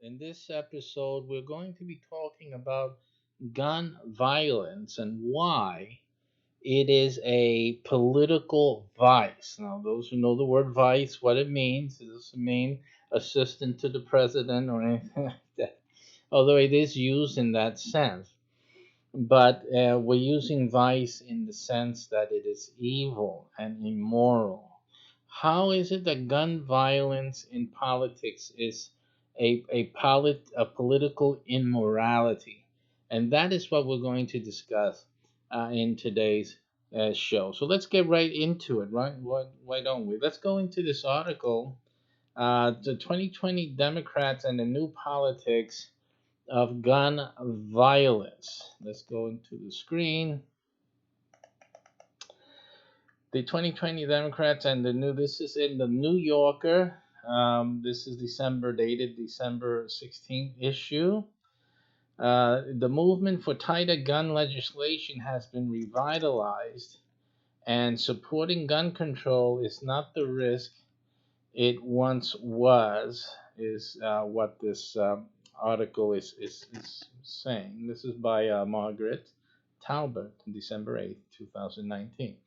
In this episode, we're going to be talking about gun violence and why it is a political vice. Now, those who know the word vice, what it means, it doesn't mean assistant to the president or anything like that, although it is used in that sense. But we're using vice in the sense that it is evil and immoral. How is it that gun violence in politics is a political immorality? And that is what we're going to discuss in today's show. So let's get right into it, right? Why don't we? Let's go into this article, the 2020 Democrats and the New Politics of Gun Violence. Let's go into the screen. The 2020 Democrats and the new, this is in the New Yorker. This is dated December 16th issue. The movement for tighter gun legislation has been revitalized, and supporting gun control is not the risk it once was, is what this article is saying. This is by Margaret Talbot, December 8th, 2019.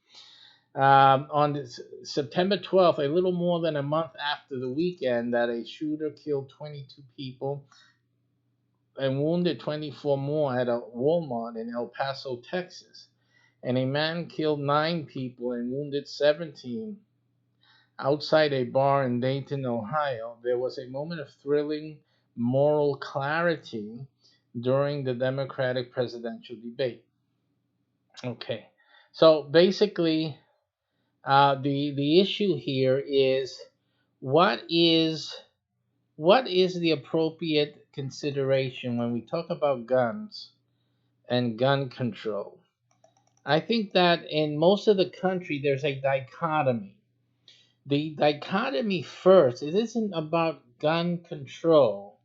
On this, September 12th, a little more than a month after the weekend that a shooter killed 22 people and wounded 24 more at a Walmart in El Paso, Texas, and a man killed 9 people and wounded 17 outside a bar in Dayton, Ohio, there was a moment of thrilling moral clarity during the Democratic presidential debate. Okay, so basically, the issue here is what is what is the appropriate consideration when we talk about guns and gun control. I think that in most of the country there's a dichotomy. The dichotomy first, it isn't about gun control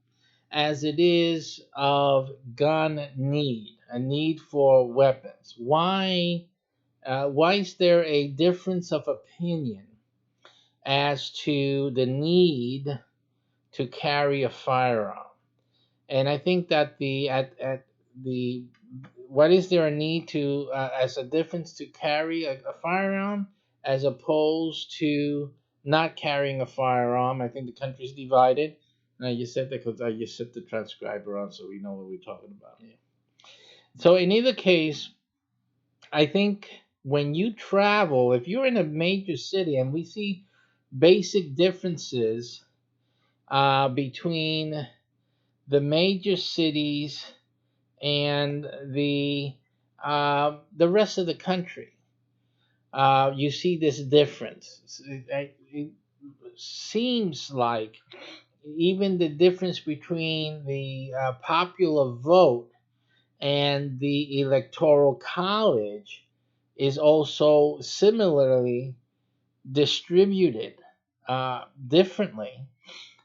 as it is of gun need, a need for weapons. Why is there a difference of opinion as to the need to carry a firearm? And I think that at the what is there a need to as a difference to carry a firearm as opposed to not carrying a firearm? I think the country's divided. And I just said that because I just set the transcriber on so we know what we're talking about here. So in either case, I think when you travel, if you're in a major city, and we see basic differences between the major cities and the rest of the country. You see this difference. It seems like even the difference between the popular vote and the electoral college is also similarly distributed differently,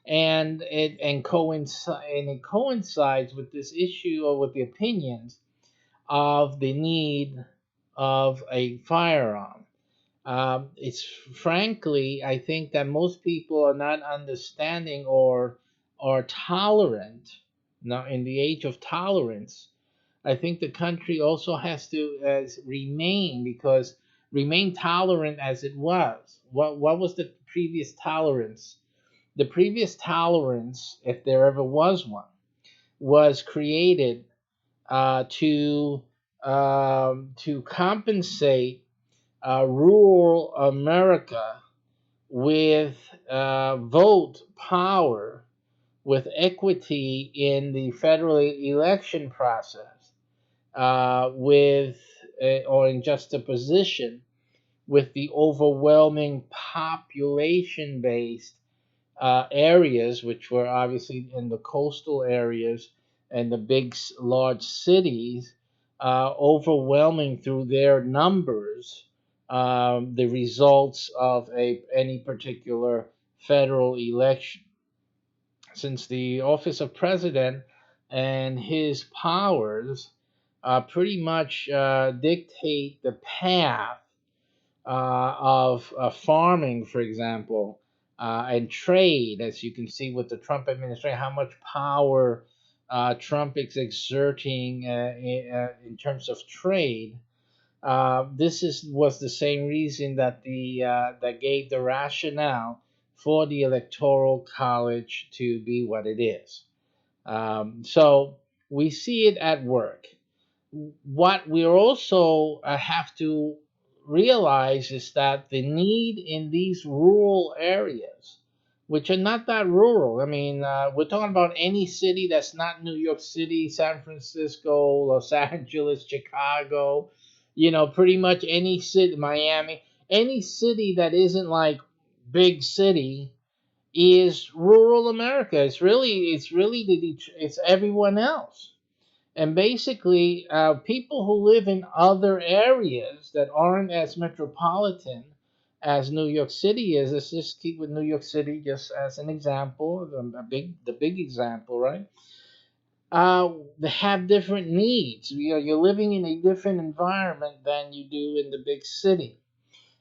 and it coincides with this issue or with the opinions of the need of a firearm. It's frankly, I think that most people are not understanding or are tolerant. Now, in the age of tolerance, I think the country also has to remain tolerant as it was. What was the previous tolerance? The previous tolerance, if there ever was one, was created to compensate rural America with vote power, with equity in the federal election process, with or in juxtaposition with the overwhelming population-based areas, which were obviously in the coastal areas and the large cities, overwhelming through their numbers the results of any particular federal election. Since the office of president and his powers pretty much dictate the path of farming, for example, and trade, as you can see with the Trump administration, how much power Trump is exerting in terms of trade. This was the same reason that that gave the rationale for the Electoral College to be what it is. So we see it at work. What we also have to realize is that the need in these rural areas, which are not that rural, I mean, we're talking about any city that's not New York City, San Francisco, Los Angeles, Chicago, pretty much any city, Miami, any city that isn't like big city is rural America. It's really it's everyone else. And basically, people who live in other areas that aren't as metropolitan as New York City is, let's just keep with New York City just as an example, the big example, right? They have different needs. You're living in a different environment than you do in the big city.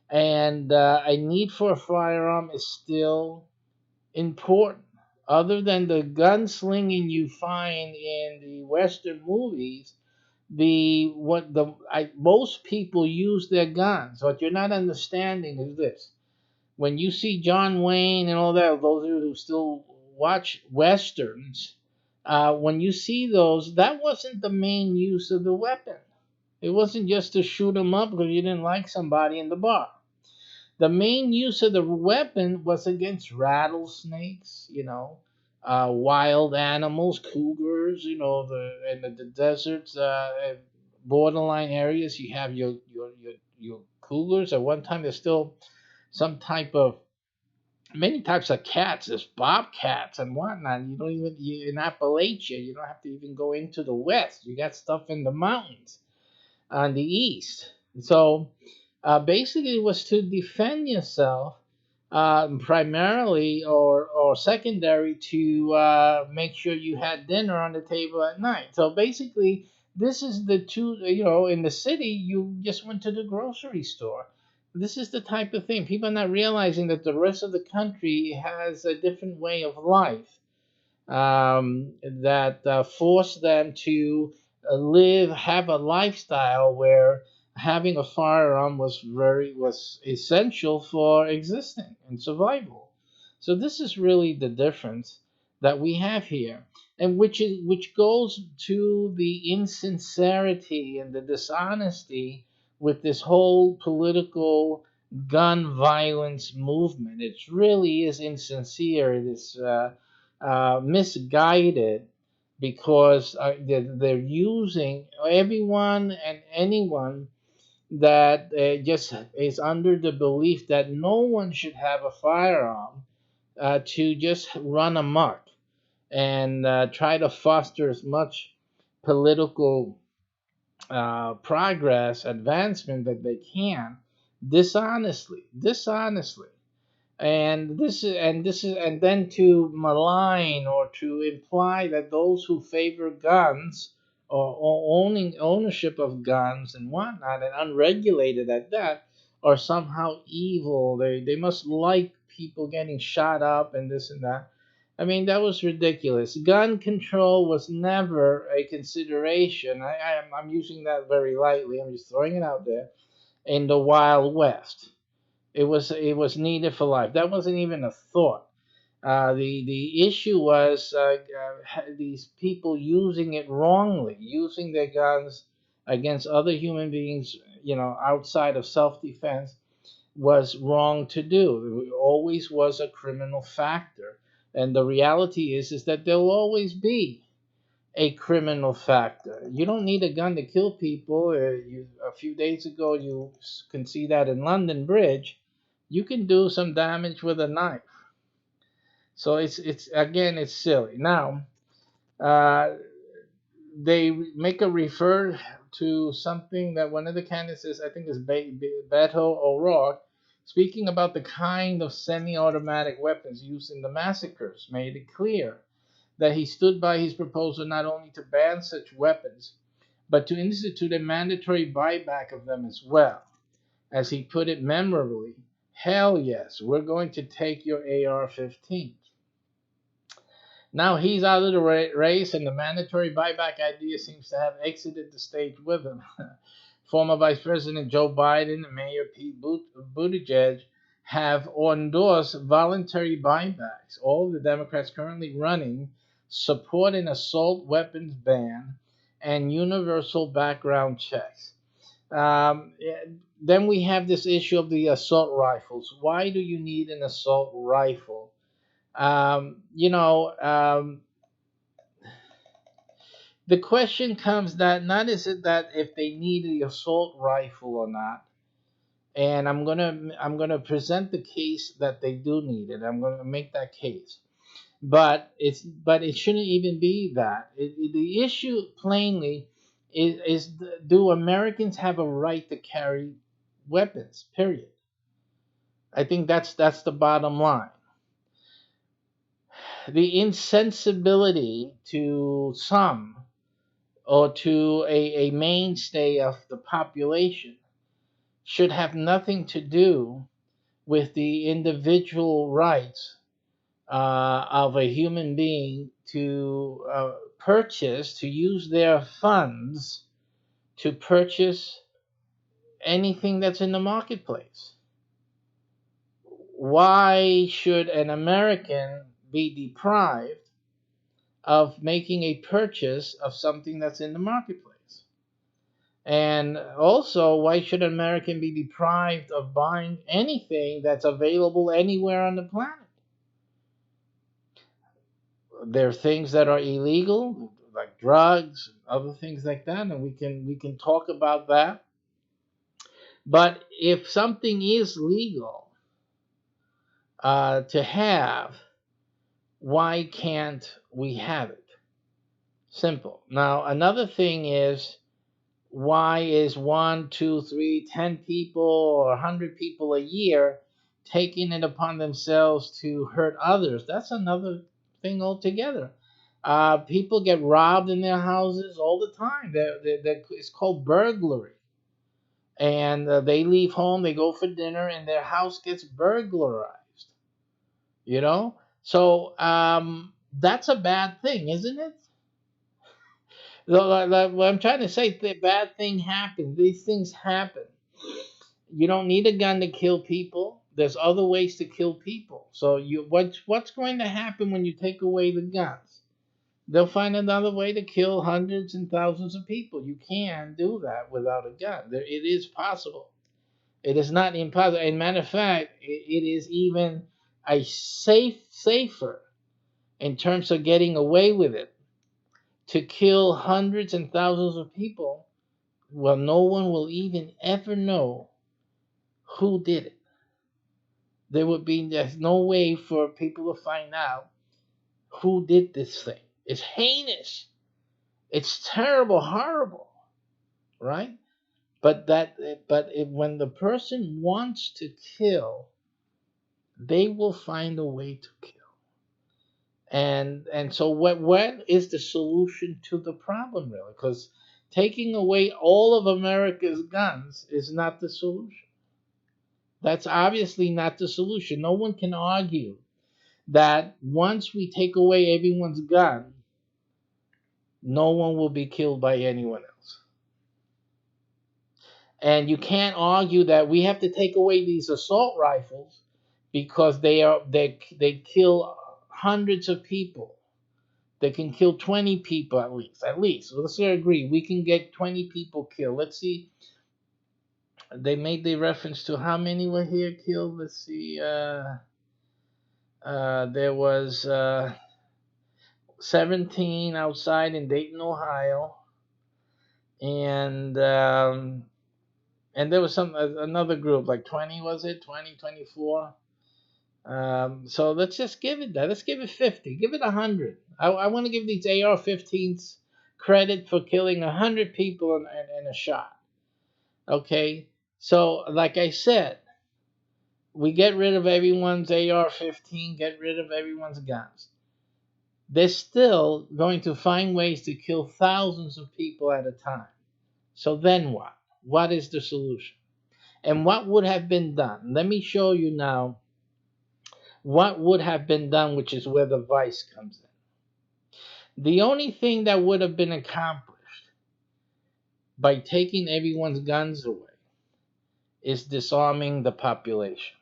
And a need for a firearm is still important. Other than the gunslinging you find in the Western movies, most people use their guns. What you're not understanding is this: when you see John Wayne and all that, those of you who still watch westerns, when you see those, that wasn't the main use of the weapon. It wasn't just to shoot them up because you didn't like somebody in the bar. The main use of the weapon was against rattlesnakes, wild animals, cougars, in the deserts, borderline areas. You have your cougars. At one time, there's still some type of many types of cats. There's bobcats and whatnot. You don't even in Appalachia. You don't have to even go into the west. You got stuff in the mountains on the east. So basically, it was to defend yourself, primarily or secondary to make sure you had dinner on the table at night. So basically, this is the two. In the city, you just went to the grocery store. This is the type of thing people are not realizing that the rest of the country has a different way of life that force them to have a lifestyle where having a firearm was essential for existing and survival. So this is really the difference that we have here, and which goes to the insincerity and the dishonesty with this whole political gun violence movement. It really is insincere. It is misguided because they're using everyone and anyone that just is under the belief that no one should have a firearm to just run amok and try to foster as much political progress, advancement that they can dishonestly, and then to malign or to imply that those who favor guns or ownership of guns and whatnot, and unregulated at that, are somehow evil. They must like people getting shot up and this and that. I mean, that was ridiculous. Gun control was never a consideration. I'm using that very lightly. I'm just throwing it out there. In the Wild West, it was needed for life. That wasn't even a thought. The issue was these people using it wrongly, using their guns against other human beings, outside of self defense, was wrong to do. It always was a criminal factor, and the reality is that there will always be a criminal factor. You don't need a gun to kill people. A few days ago, you can see that in London Bridge. You can do some damage with a knife. So it's again, it's silly. Now, uh, they make a refer to something that one of the candidates is, I think, is Beto O'Rourke, speaking about the kind of semi-automatic weapons used in the massacres, made it clear that he stood by his proposal not only to ban such weapons, but to institute a mandatory buyback of them as well. As he put it memorably, Hell yes, we're going to take your AR-15. Now he's out of the race, and the mandatory buyback idea seems to have exited the stage with him. Former Vice President Joe Biden and Mayor Pete Buttigieg have endorsed voluntary buybacks. All the Democrats currently running support an assault weapons ban and universal background checks. Yeah, then we have this issue of the assault rifles. Why do you need an assault rifle? Um, you know, um, the question comes that not is it that if they need the assault rifle or not, and I'm gonna present the case that they do need it. I'm gonna make that case, but it shouldn't even be that. The issue plainly is do Americans have a right to carry weapons? Period. I think that's the bottom line. The insensibility to some or to a mainstay of the population should have nothing to do with the individual rights of a human being to to use their funds to purchase anything that's in the marketplace. Why should an American be deprived of making a purchase of something that's in the marketplace? And also, why should an American be deprived of buying anything that's available anywhere on the planet? There are things that are illegal, like drugs, other things like that, and we can talk about that. But if something is legal to have, why can't we have it? Simple. Now, another thing is, why is one, two, three, 10 people or 100 people a year taking it upon themselves to hurt others? That's another thing altogether. People get robbed in their houses all the time. It's called burglary. And they leave home, they go for dinner, and their house gets burglarized. You know? So that's a bad thing, isn't it? What I'm trying to say, the bad thing happens. These things happen. You don't need a gun to kill people. There's other ways to kill people. So what's going to happen when you take away the guns? They'll find another way to kill hundreds and thousands of people. You can do that without a gun. It is possible. It is not impossible. And matter of fact, it is even a safer in terms of getting away with it to kill hundreds and thousands of people. Well, no one will even ever know who did it. There's no way for people to find out who did this thing. It's heinous. It's terrible, horrible, right? When the person wants to kill, they will find a way to kill. And so what is the solution to the problem, really? Because taking away all of America's guns is not the solution. That's obviously not the solution. No one can argue that once we take away everyone's gun, no one will be killed by anyone else. And you can't argue that we have to take away these assault rifles because they kill hundreds of people. They can kill 20 people at least. At least. Let's agree. We can get 20 people killed. Let's see. They made the reference to how many were here killed. Let's see. There was 17 outside in Dayton, Ohio, and there was another group, like 20, was it 20, 24? So let's just give it that. Let's give it 50. Give it 100. I want to give these AR-15s credit for killing 100 people in a shot. Okay, so like I said, we get rid of everyone's AR-15, get rid of everyone's guns. They're still going to find ways to kill thousands of people at a time. So then what? What is the solution? And what would have been done? Let me show you now what would have been done, which is where the vice comes in. The only thing that would have been accomplished by taking everyone's guns away is disarming the population.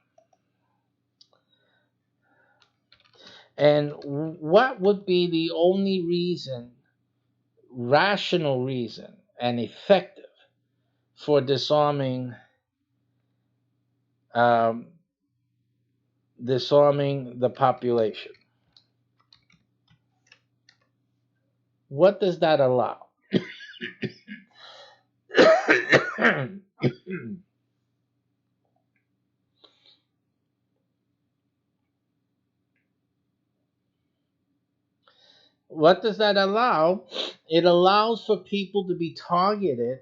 And what would be the only reason, rational reason, and effective for disarming um, the population? What does that allow? What does that allow? It allows for people to be targeted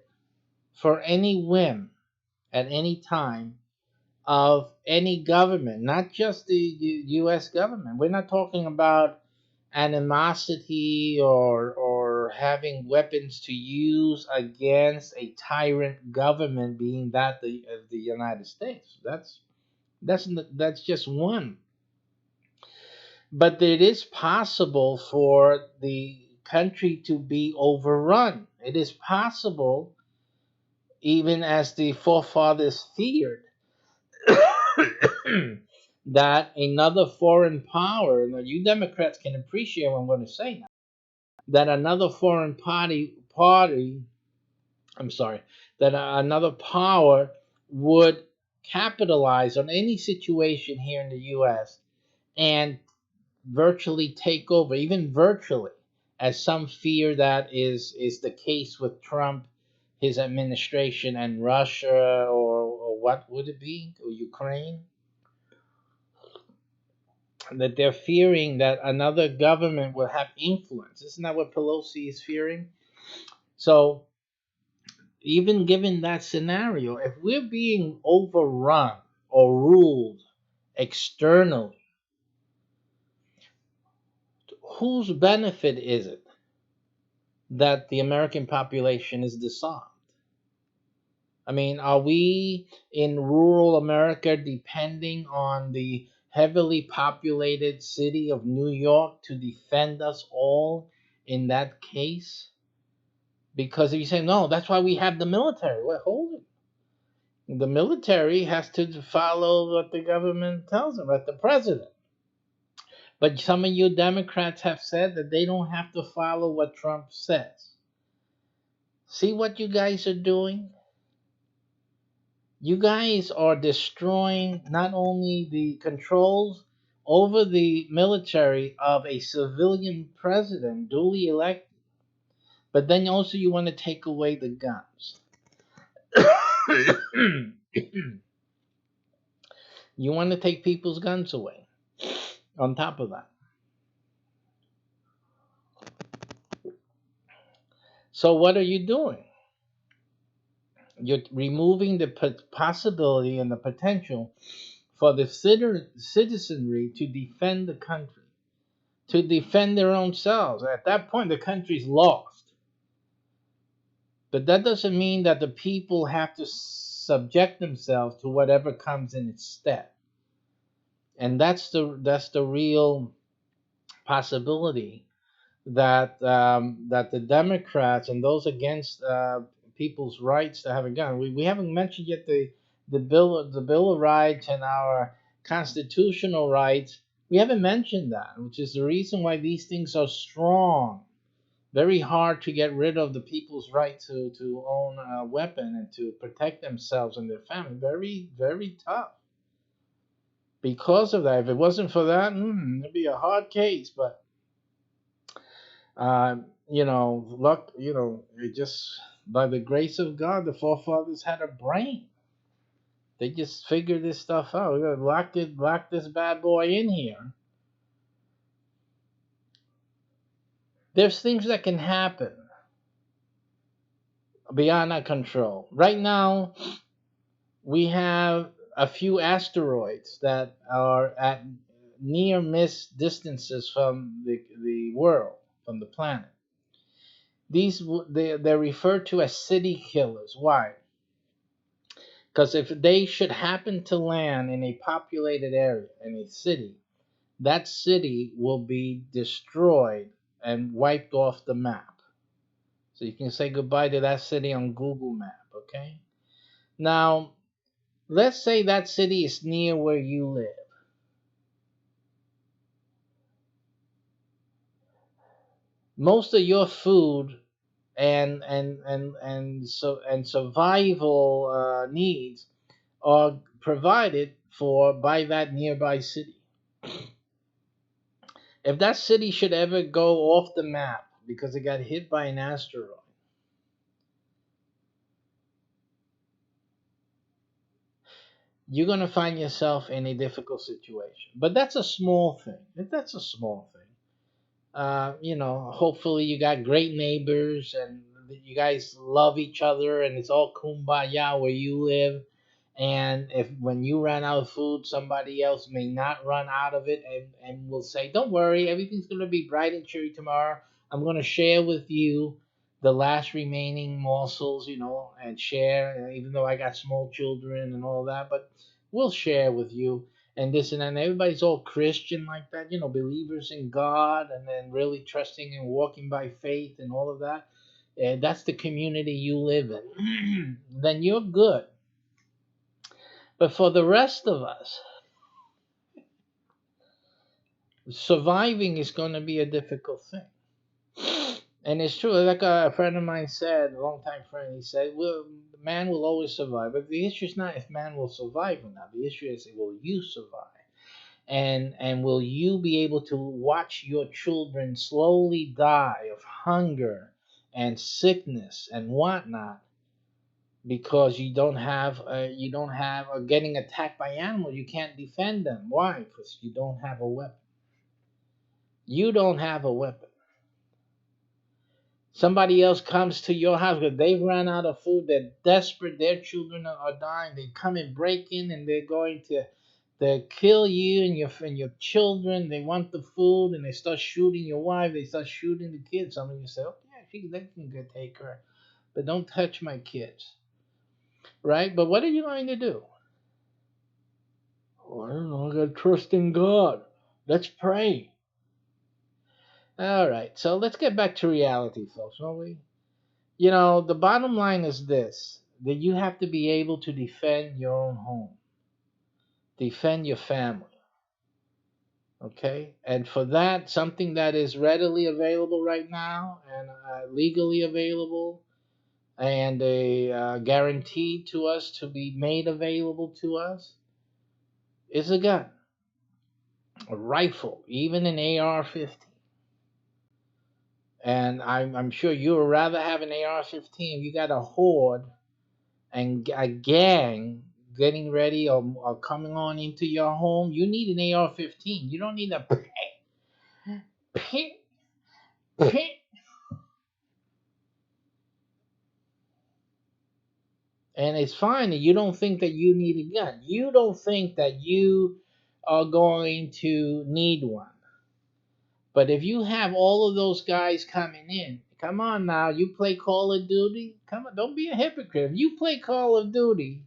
for any whim at any time of any government, not just the U.S. government. We're not talking about animosity or having weapons to use against a tyrant government, being that of the United States. That's just one. But it is possible for the country to be overrun. It is possible, even as the forefathers feared, that another foreign power, now you Democrats can appreciate what I'm going to say now, that another foreign I'm sorry, that another power would capitalize on any situation here in the U.S. and virtually take over, even virtually, as some fear that is the case with Trump, his administration, and Russia, or what would it be, or Ukraine? That they're fearing that another government will have influence. Isn't that what Pelosi is fearing? So, even given that scenario, if we're being overrun or ruled externally, whose benefit is it that the American population is disarmed? I mean, are we in rural America depending on the heavily populated city of New York to defend us all in that case? Because if you say, no, that's why we have the military. Well, hold it. The military has to follow what the government tells them, right? The president. But some of you Democrats have said that they don't have to follow what Trump says. See what you guys are doing? You guys are destroying not only the controls over the military of a civilian president duly elected, but then also you want to take away the guns. You want to take people's guns away on top of that. So what are you doing? You're removing the possibility and the potential for the citizenry to defend the country, to defend their own selves. At that point, the country's lost. But that doesn't mean that the people have to subject themselves to whatever comes in its stead. And that's the real possibility that that the Democrats and those against people's rights to have a gun. We haven't mentioned yet the Bill of Rights and our constitutional rights. We haven't mentioned that, which is the reason why these things are strong. Very hard to get rid of the people's right to own a weapon and to protect themselves and their family. Very, very tough. Because of that, if it wasn't for that, it'd be a hard case. But luck, it just by the grace of God, the forefathers had a brain. They just figured this stuff out. We're gonna lock this bad boy in here. There's things that can happen beyond our control. Right now, we have a few asteroids that are at near miss distances from the world, from the planet. They're referred to as city killers. Why? Because if they should happen to land in a populated area, in a city, that city will be destroyed and wiped off the map. So you can say goodbye to that city on Google Map, okay? Now, let's say that city is near where you live. Most of your food and survival needs are provided for by that nearby city. If that city should ever go off the map because it got hit by an asteroid, you're going to find yourself in a difficult situation. But that's a small thing. That's a small thing. Hopefully you got great neighbors and you guys love each other and it's all kumbaya where you live. And if when you run out of food, somebody else may not run out of it and will say, don't worry, everything's going to be bright and cheery tomorrow. I'm going to share with you the last remaining morsels, and share, even though I got small children and all that, but we'll share with you and this and that. And everybody's all Christian like that, believers in God and then really trusting and walking by faith and all of that. And that's the community you live in. Then you're good. But for the rest of us, surviving is going to be a difficult thing. And it's true, like a friend of mine said, a longtime friend, he said, well, man will always survive. But the issue is not if man will survive or not. The issue is, will you survive? And will you be able to watch your children slowly die of hunger and sickness and whatnot because you don't have getting attacked by animals, you can't defend them. Why? Because you don't have a weapon. You don't have a weapon. Somebody else comes to your house because they've run out of food, they're desperate, their children are dying, they come and break in and they're going to kill you and your children. They want the food and they start shooting your wife, they start shooting the kids. Some of you say, oh yeah, they can go take her, but don't touch my kids. Right? But what are you going to do? Oh, I don't know. I got to trust in God. Let's pray. All right. So let's get back to reality, folks, won't we? The bottom line is this, that you have to be able to defend your own home, defend your family. Okay? And for that, something that is readily available right now and legally available and guaranteed to us to be made available to us is a gun, a rifle, even an AR-15. And I'm sure you would rather have an AR-15 if you got a horde and a gang getting ready or coming on into your home. You need an AR-15. You don't need a pit. And it's fine that you don't think that you need a gun. You don't think that you are going to need one. But if you have all of those guys coming in, come on now, you play Call of Duty? Come on, don't be a hypocrite. If you play Call of Duty,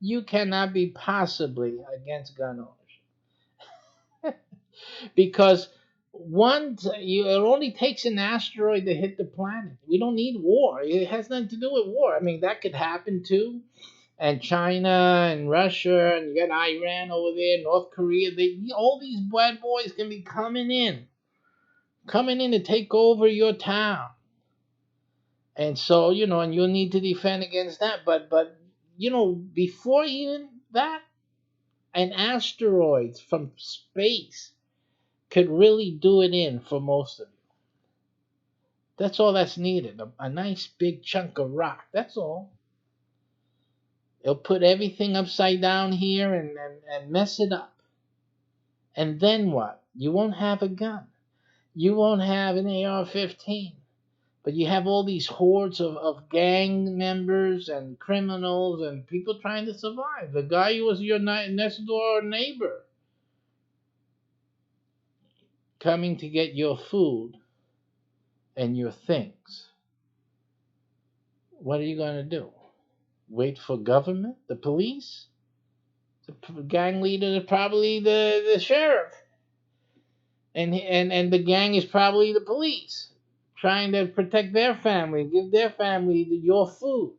you cannot be possibly against gun ownership. Because it only takes an asteroid to hit the planet. We don't need war. It has nothing to do with war. I mean, that could happen too. And China and Russia, and you got Iran over there, North Korea. All these bad boys can be coming in to take over your town. And so, and you'll need to defend against that. But before even that, an asteroid from space could really do it in for most of you. That's all that's needed. A nice big chunk of rock. That's all. It'll put everything upside down here and mess it up. And then what? You won't have a gun. You won't have an AR-15. But you have all these hordes of gang members and criminals and people trying to survive. The guy who was your next door neighbor coming to get your food and your things. What are you going to do? Wait for government, the police. The gang leader is probably the sheriff, and the gang is probably the police, trying to protect their family, give their family your food.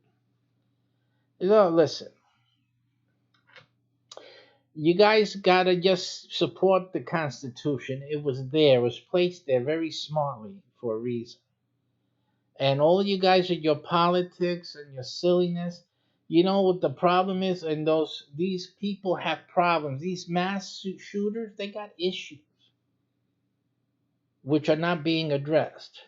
Listen, you guys gotta just support the Constitution. It was there, it was placed there very smartly for a reason. And all you guys with your politics and your silliness, you know what the problem is? And these people have problems. These mass shooters, they got issues which are not being addressed.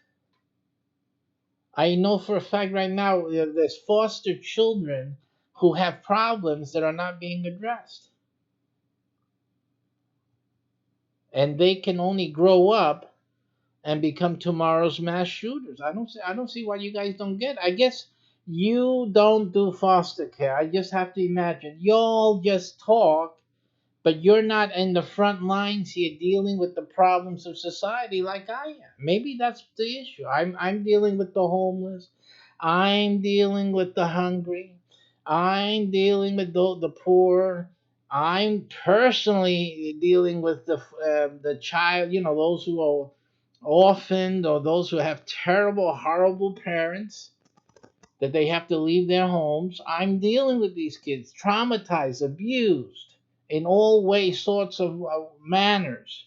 I know for a fact right now there's foster children who have problems that are not being addressed. And they can only grow up and become tomorrow's mass shooters. I don't see why you guys don't get it. I guess you don't do foster care. I just have to imagine. Y'all just talk, but you're not in the front lines here dealing with the problems of society like I am. Maybe that's the issue. I'm dealing with the homeless. I'm dealing with the hungry. I'm dealing with the poor. I'm personally dealing with the child. Those who are orphaned or those who have terrible, horrible parents that they have to leave their homes. I'm dealing with these kids, traumatized, abused in all ways, sorts of manners,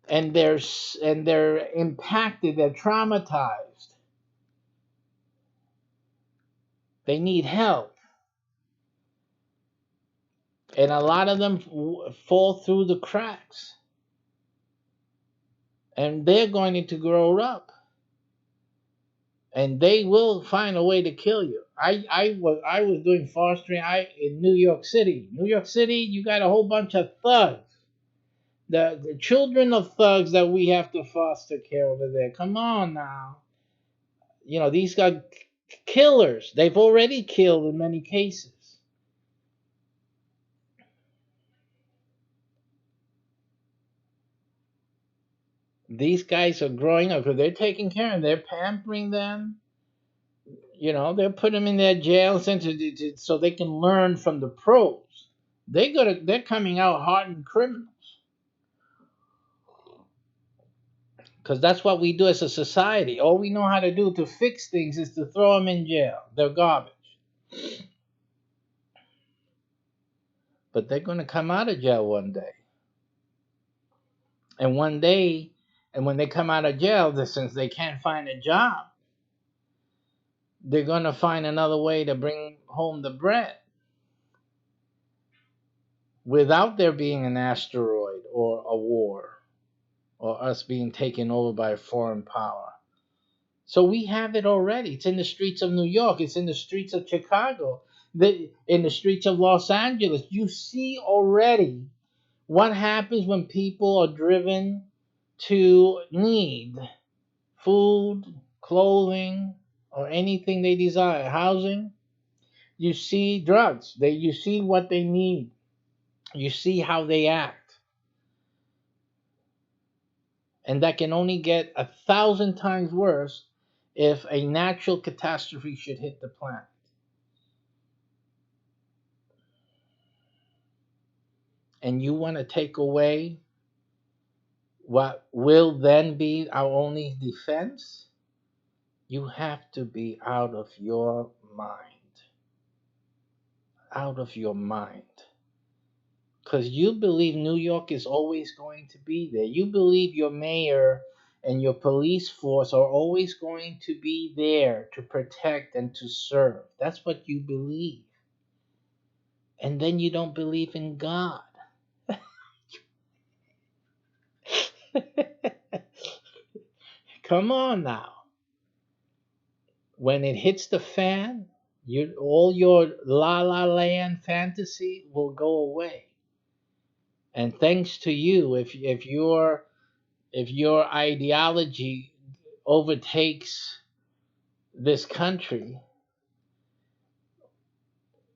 and they're impacted, they're traumatized, they need help, and a lot of them fall through the cracks, and they're going to grow up. And they will find a way to kill you. I was doing fostering in New York City. New York City, you got a whole bunch of thugs. The children of thugs that we have to foster care over there. Come on now. These got killers. They've already killed in many cases. These guys are growing up because they're taking care of them. They're pampering them. They'll put them in their jail so they can learn from the pros. They're coming out hardened criminals. Because that's what we do as a society. All we know how to do to fix things is to throw them in jail. They're garbage. But they're going to come out of jail one day. And one day, and when they come out of jail, since they can't find a job, they're going to find another way to bring home the bread without there being an asteroid or a war or us being taken over by a foreign power. So we have it already. It's in the streets of New York. It's in the streets of Chicago. In the streets of Los Angeles. You see already what happens when people are driven to need food, clothing, or anything they desire, housing. You see drugs. You see what they need. You see how they act. And that can only get 1,000 times worse if a natural catastrophe should hit the planet. And you want to take away what will then be our only defense, you have to be out of your mind. Out of your mind. Because you believe New York is always going to be there. You believe your mayor and your police force are always going to be there to protect and to serve. That's what you believe. And then you don't believe in God. Come on now. When it hits the fan, all your la la land fantasy will go away. And thanks to you, if your ideology overtakes this country,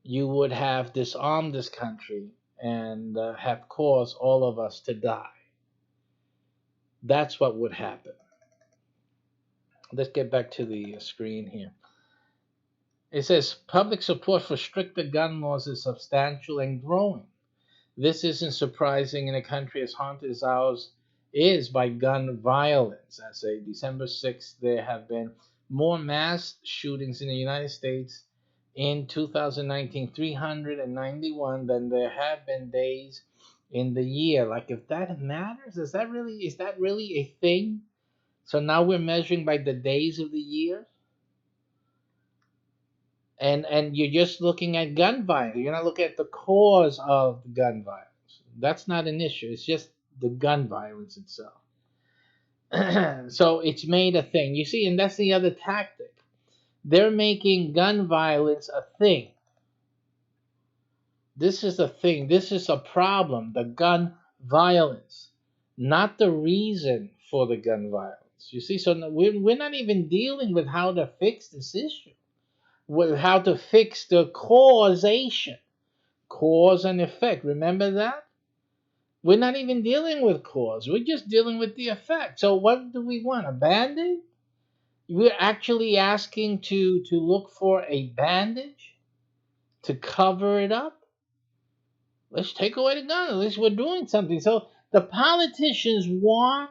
you would have disarmed this country and have caused all of us to die. That's what would happen. Let's get back to the screen here. It says public support for stricter gun laws is substantial and growing. This isn't surprising in a country as haunted as ours is by gun violence. As of December 6th, there have been more mass shootings in the United States in 2019, 391, than there have been days in the year. Like, if that matters, is that really a thing? So now we're measuring by the days of the year? And you're just looking at gun violence. You're not looking at the cause of gun violence. That's not an issue. It's just the gun violence itself. So it's made a thing. You see, and that's the other tactic. They're making gun violence a thing. This is a thing. This is a problem. The gun violence, not the reason for the gun violence. You see, so we're not even dealing with how to fix this issue. With how to fix the causation, cause and effect. Remember that? We're not even dealing with cause. We're just dealing with the effect. So what do we want? A bandage? We're actually asking to look for a bandage to cover it up. Let's take away the gun. At least we're doing something. So the politicians want,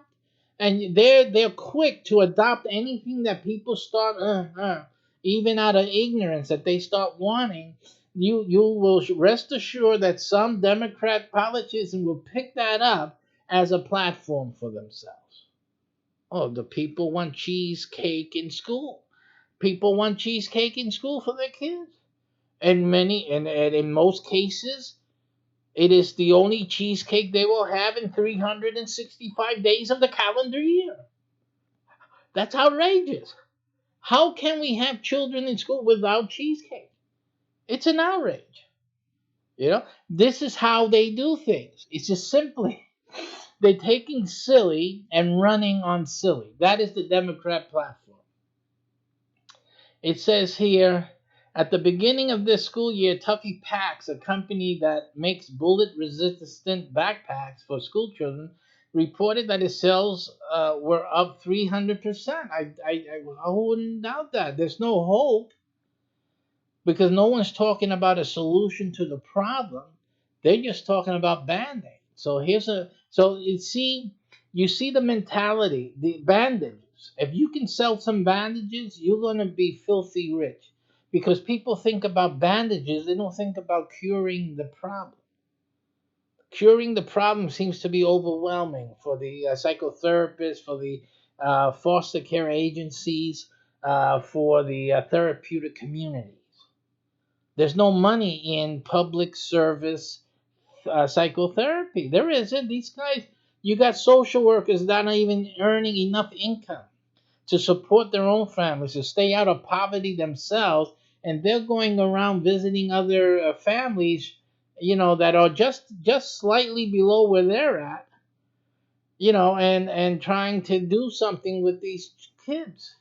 and they're quick to adopt anything that people start even out of ignorance that they start wanting. You will rest assured that some Democrat politician will pick that up as a platform for themselves. Oh, the people want cheesecake in school. People want cheesecake in school for their kids. And in most cases, it is the only cheesecake they will have in 365 days of the calendar year. That's outrageous. How can we have children in school without cheesecake? It's an outrage. This is how they do things. It's just simply they're taking silly and running on silly. That is the Democrat platform. It says here, at the beginning of this school year, Tuffy Packs, a company that makes bullet-resistant backpacks for school children, reported that its sales were up 300%. I wouldn't doubt that. There's no hope because no one's talking about a solution to the problem. They're just talking about band-aid. So you see the mentality, the bandages. If you can sell some bandages, you're going to be filthy rich. Because people think about bandages, they don't think about curing the problem. Curing the problem seems to be overwhelming for the psychotherapists, for the foster care agencies, for the therapeutic communities. There's no money in public service psychotherapy. There isn't. These guys, you got social workers that are not even earning enough income to support their own families, to stay out of poverty themselves, and they're going around visiting other families, that are just slightly below where they're at, and trying to do something with these kids,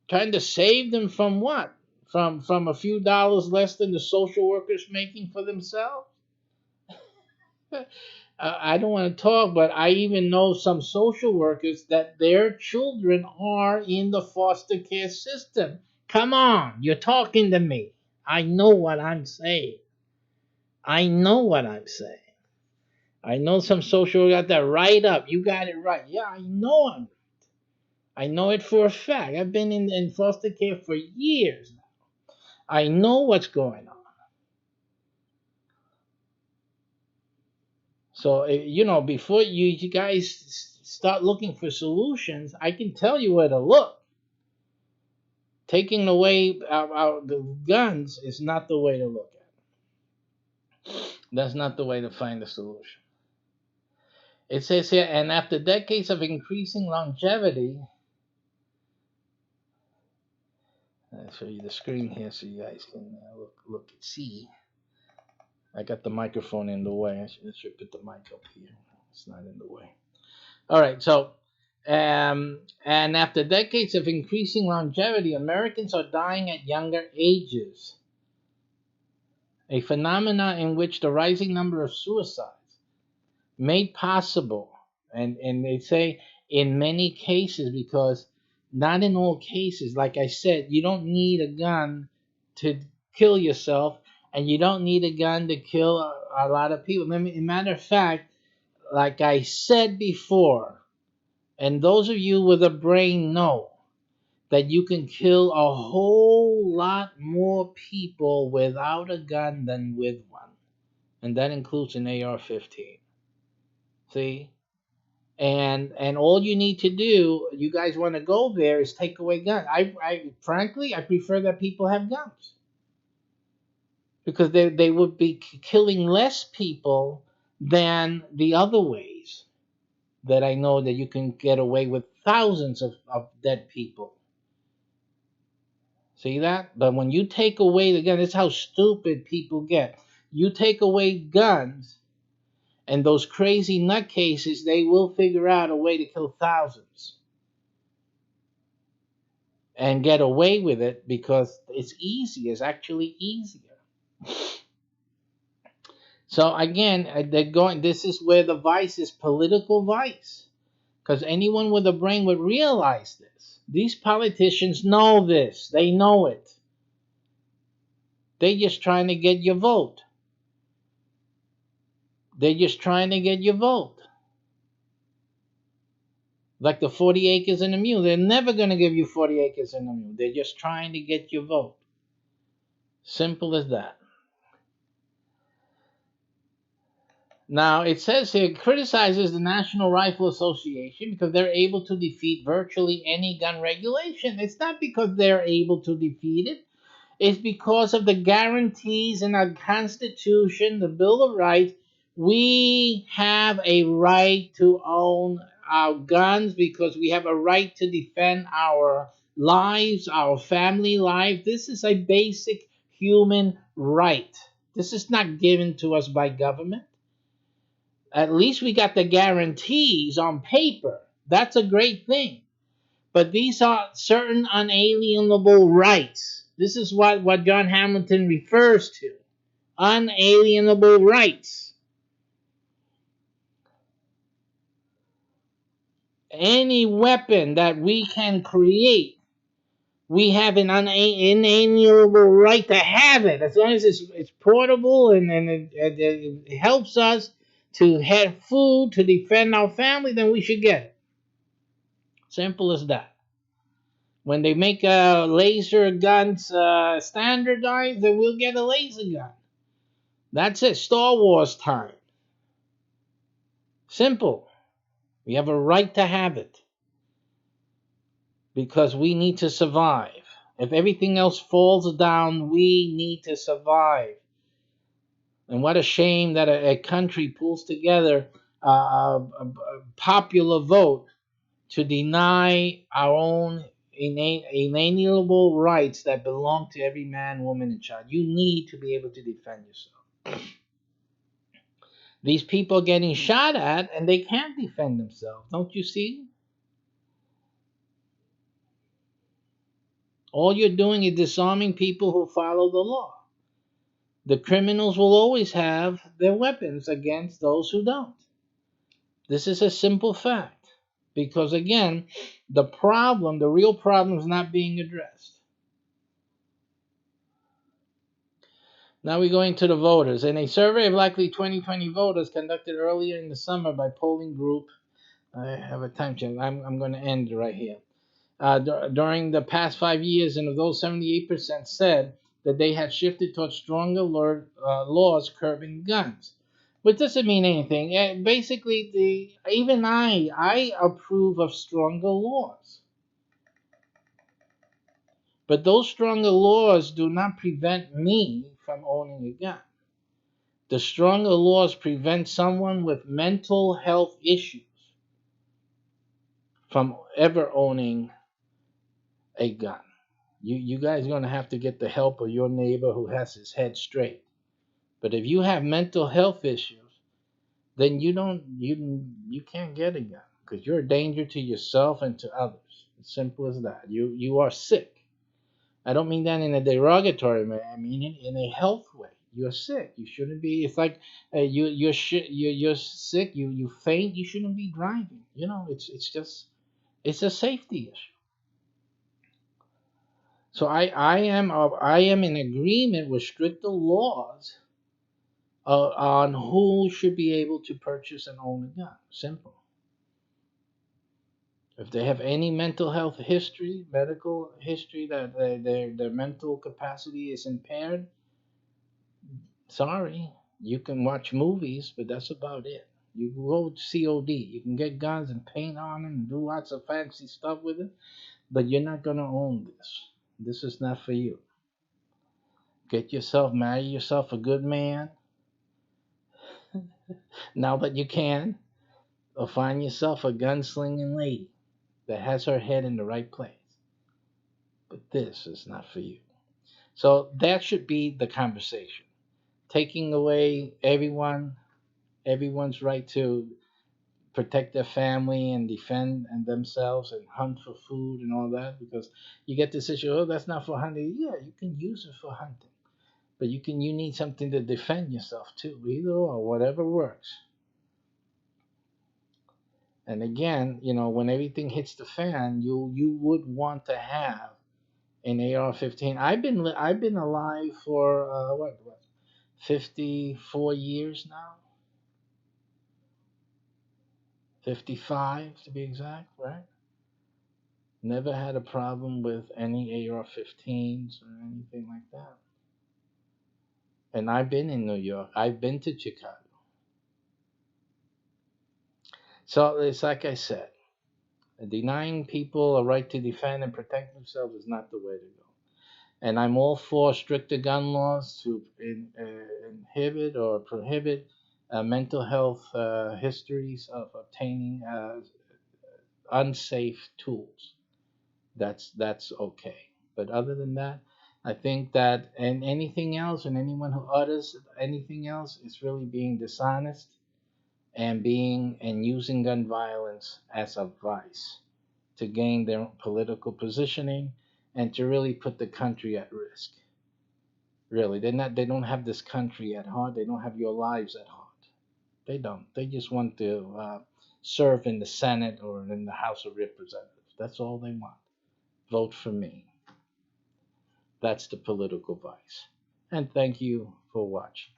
trying to save them from what? From a few dollars less than the social workers making for themselves. I don't want to talk, but I even know some social workers that their children are in the foster care system. Come on, you're talking to me. I know what I'm saying. I know what I'm saying. I know some social workers got that right up. You got it right. Yeah, I know I'm right. I know it for a fact. I've been in foster care for years now. I know what's going on. So, before you guys start looking for solutions, I can tell you where to look. Taking away the guns is not the way to look at it. That's not the way to find a solution. It says here, and after decades of increasing longevity, I'll show you the screen here so you guys can look and see. I got the microphone in the way. I should put the mic up here. It's not in the way. All right, so and after decades of increasing longevity, Americans are dying at younger ages, a phenomenon in which the rising number of suicides made possible, and they say in many cases because Not in all cases. Like I said, you don't need a gun to kill yourself, and you don't need a gun to kill a lot of people. Matter of fact, like I said before, and those of you with a brain know that you can kill a whole lot more people without a gun than with one. And that includes an AR-15. See? And all you need to do, you guys want to go there, is take away guns. I frankly, I prefer that people have guns, because they would be killing less people than the other ways that I know that you can get away with thousands of dead people. See that? But when you take away the gun, that's how stupid people get. You take away guns, and those crazy nutcases, they will figure out a way to kill thousands and get away with it because it's easy. It's actually easier. So again, they're going. This is where the vice is political vice, because anyone with a brain would realize this. These politicians know this. They know it. They're just trying to get your vote. They're just trying to get your vote. Like the 40 acres and a mule. They're never going to give you 40 acres and a mule. They're just trying to get your vote. Simple as that. Now, it says here, it criticizes the National Rifle Association because they're able to defeat virtually any gun regulation. It's not because they're able to defeat it. It's because of the guarantees in our Constitution, the Bill of Rights. We have a right to own our guns because we have a right to defend our lives, our family life. This is a basic human right. This is not given to us by government. At least we got the guarantees on paper. That's a great thing. But these are certain unalienable rights. This is what John Hamilton refers to. Unalienable rights. Any weapon that we can create, we have an inalienable right to have it. As long as it's portable and it helps us to have food, to defend our family, then we should get it. Simple as that. When they make laser guns standardized, then we'll get a laser gun. That's it. Star Wars time. Simple. We have a right to have it because we need to survive. If everything else falls down, we need to survive. And what a shame that a country pulls together a popular vote to deny our own inalienable rights that belong to every man, woman, and child. You need to be able to defend yourself. These people are getting shot at and they can't defend themselves. Don't you see? All you're doing is disarming people who follow the law. The criminals will always have their weapons against those who don't. This is a simple fact. Because again, the real problem is not being addressed. Now we go into the voters. In a survey of likely 2020 voters conducted earlier in the summer by polling group, I have a time check. I'm going to end right here. During the past 5 years, and of those, 78% said that they had shifted towards stronger laws curbing guns. Which doesn't mean anything. Basically, even I approve of stronger laws. But those stronger laws do not prevent me from owning a gun. The stronger laws prevent someone with mental health issues from ever owning a gun. You guys are going to have to get the help of your neighbor who has his head straight. But if you have mental health issues, then you can't get a gun because you're a danger to yourself and to others. As simple as that. You are sick. I don't mean that in a derogatory way. I mean it in a health way. You're sick. You shouldn't be. It's like you're sick. You faint. You shouldn't be driving. It's a safety issue. So I am in agreement with stricter laws on who should be able to purchase and own a gun. Simple. If they have any mental health history, medical history, that their mental capacity is impaired, sorry, you can watch movies, but that's about it. You can go COD. You can get guns and paint on them and do lots of fancy stuff with it, but you're not gonna own this. This is not for you. Marry yourself a good man now that you can, or find yourself a gunslinging lady that has her head in the right place. But this is not for you. So that should be the conversation. Taking away everyone's right to protect their family and defend and themselves and hunt for food and all that, because you get this issue, oh, that's not for hunting. Yeah, you can use it for hunting, but you need something to defend yourself too, either or, whatever works. And again, when everything hits the fan, you would want to have an AR-15. I've been alive for what 54 years now, 55 to be exact, right? Never had a problem with any AR-15s or anything like that. And I've been in New York. I've been to Chicago. So it's like I said, denying people a right to defend and protect themselves is not the way to go. And I'm all for stricter gun laws to inhibit or prohibit mental health histories of obtaining unsafe tools. That's okay. But other than that, I think that and anything else and anyone who utters anything else is really being dishonest and using gun violence as a vice to gain their political positioning and to really put the country at risk. Really, they don't have this country at heart. They don't have your lives at heart. They don't. They just want to serve in the Senate or in the House of Representatives. That's all they want. Vote for me. That's the political vice. And thank you for watching.